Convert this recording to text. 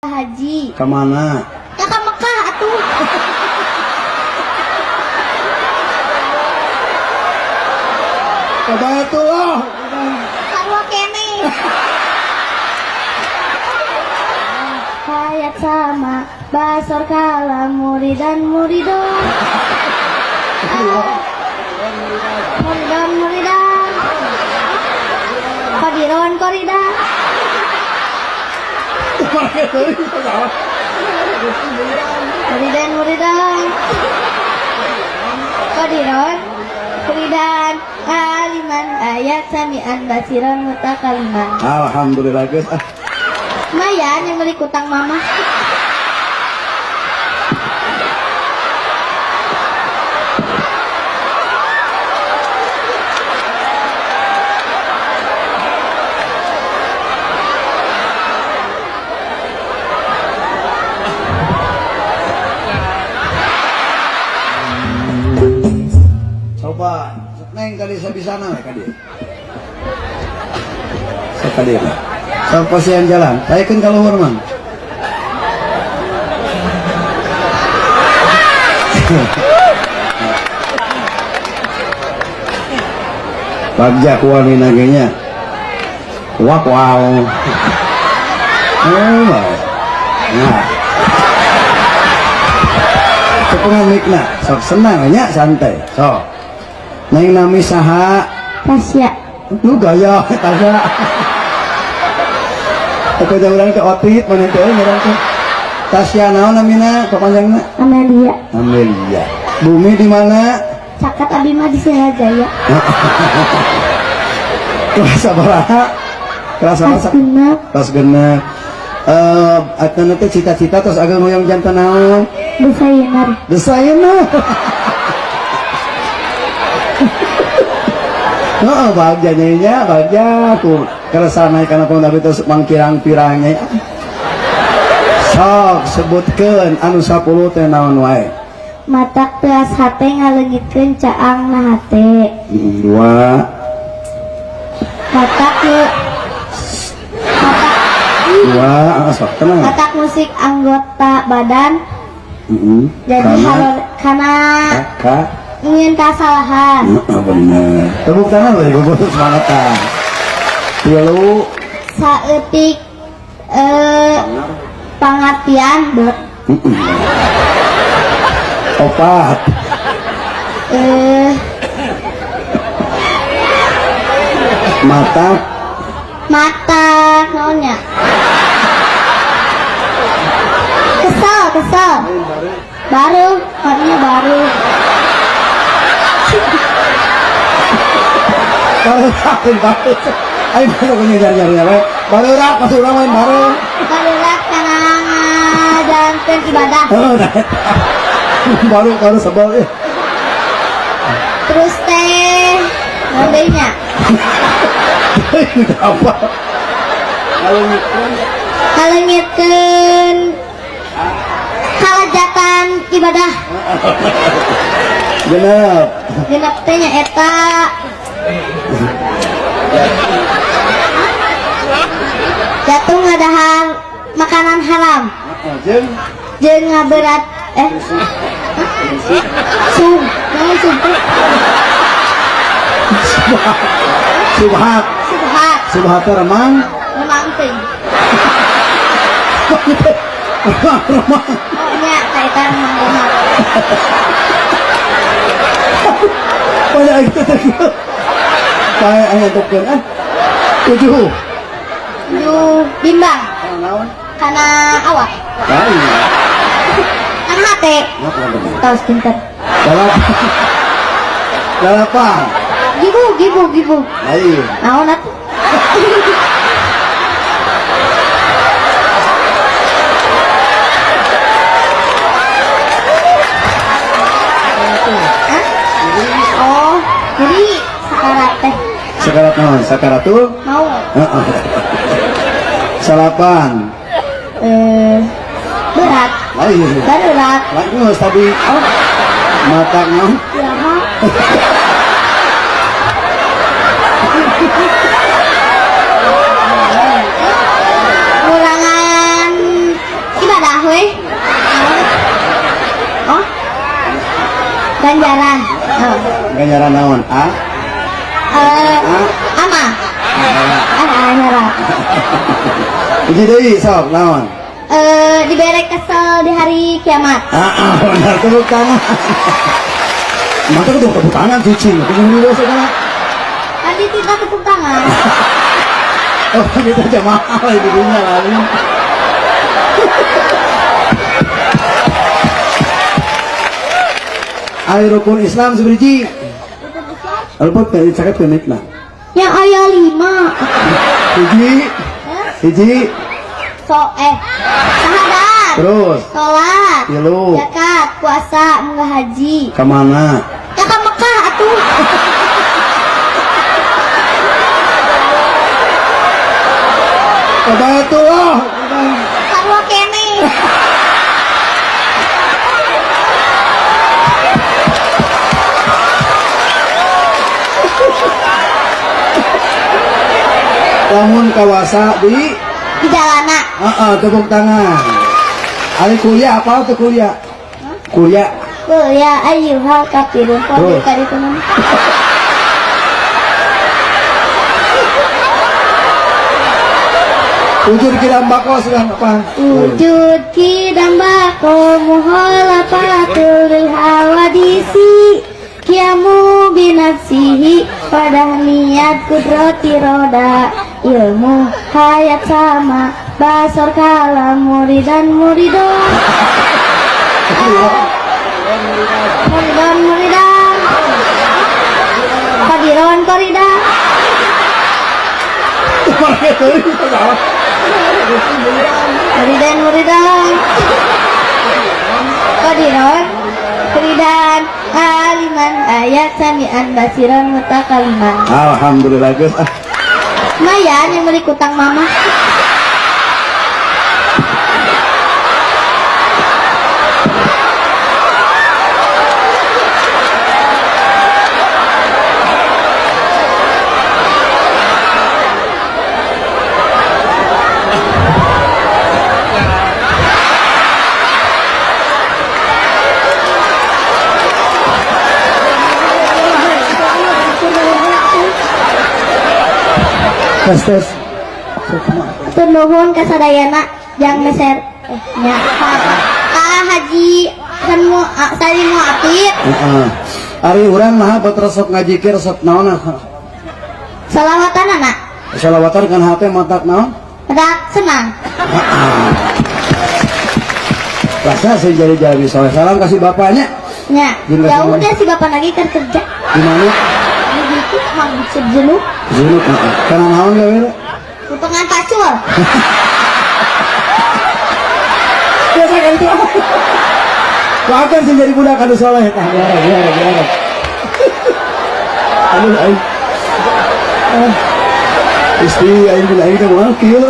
haji. Kemana? Ya ke Mekah atuh. Coba itu loh. Sarua kene. Hayat sama basor kalam muridan muridon. Muridan muridan. Kodiron koridan. Muridan muridan. Kodiron muridan. Aliman ayat samian basiran mutakaliman. Alhamdulillah guys. Lumayan yang beli kutang mama. Coba neng kali sabisana kali. Sekali. Sampai pasian jalan. Saya kan kalau hormat. Bagja kuani nagenya. Wak wow. Nah. Cepengan mikna. Sok senang nya santai. Sok. Neng nami saha? Tasya. Lu gaya Tasya. Aku udah orang ke otit mana teh orang teh. Tasya naon namina kepanjangna? Amelia. Amelia. Bumi di mana? Cakat abi mah di Singajaya. Kelas sabaraha? Kelas apa? Genep. Kelas genep. Atana teh cita-cita terus agak ngoyong jantan naon? Desainer. Desainer. Oh, bagja nya bagja ku keresana kana pun tapi terus mangkirang-pirangnya. Sok sebutkeun anu 10 teh naon wae. Matak teas hate ngaleungitkeun caang na hate. Dua. Matak Dua, sok tenang. matak musik anggota badan. Jadi karena ingin kesalahan. Bener. Tepuk tangan loh, ibu semangatan. Lalu Saeutik pengertian dot. Opat. Mata. Mata naonnya? Kesel. Baru, maknya baru. Baru. Ayo baru nyari-nyari apa? Baru rak masuk orang main baru. Barulah karena ngajalankeun ibadah. Baru sebel. Terus teh nondenya. Apa? Kalengitkeun kalajatan ibadah. Genep teh nya eta jatuh ngadahar makanan haram jeung ngaberat Subhat remang teh remang nya eta remang pada itu saya hanya tukun 7 bimbang karena awak kan mate taus pinter delapan gibu ayo naon atuh oh jadi sakarat teh sakarat naon sakarat tuh mau salapan berat ayo berat langsung tadi mata naon iraha Ganjaran. Oh. Ganjaran naon? Ama. Nyara. Uji deui sok naon? Diberi kesel di hari kiamat. Benar tepuk tangan. Mata tuh tepuk tangan cicing. Tunggu dulu sekarang. Tadi kita tepuk tangan. Oh, kita jamaah di dunia lalu. Ayo rukun Islam seberiji. Alpot kayak cakap kemit lah. Yang ayah 5. Hiji. Syahadat. Terus. Sholat. Tilu. Zakat. Puasa. Munggah haji. Kemana? Ya ke Mekah atuh. Kebetulan. Sarua kene. Lamun kawasa di Jalana. tepuk tangan. Ari kuliah apa tuh kuliah? Kuliah. Ya ayyuhal kafirun. Terus. Kali teman. Wujud kira bako sudah apa? Wujud kidambako muhalafatul hawadisi kiamu binafsihi pada niat kudrati roda ilmu hayat sama basar kalam muridan muridon muridan kadiron koridan muridan kadiron koridan aliman ayat sami'an basiran mutakaliman. Alhamdulillah guys. Lumayan yang beli kutang mama. Tes. Nuhun kasadayana jang meser nya haji kan mu sari mu apit Ari urang mah buat resep ngajikir resep naon salawatan anak salawatan kan HP matak naon dak senang rasa saya jadi soleh salam kasih bapaknya nya ya udah si bapak lagi kerja di mana begitu mah sebelum Zuluk karena naon gak wele potongan pacul biasa kan itu wakan sih jadi budak kadu soleh biar aduh aing istri aing bilang aing mau kieu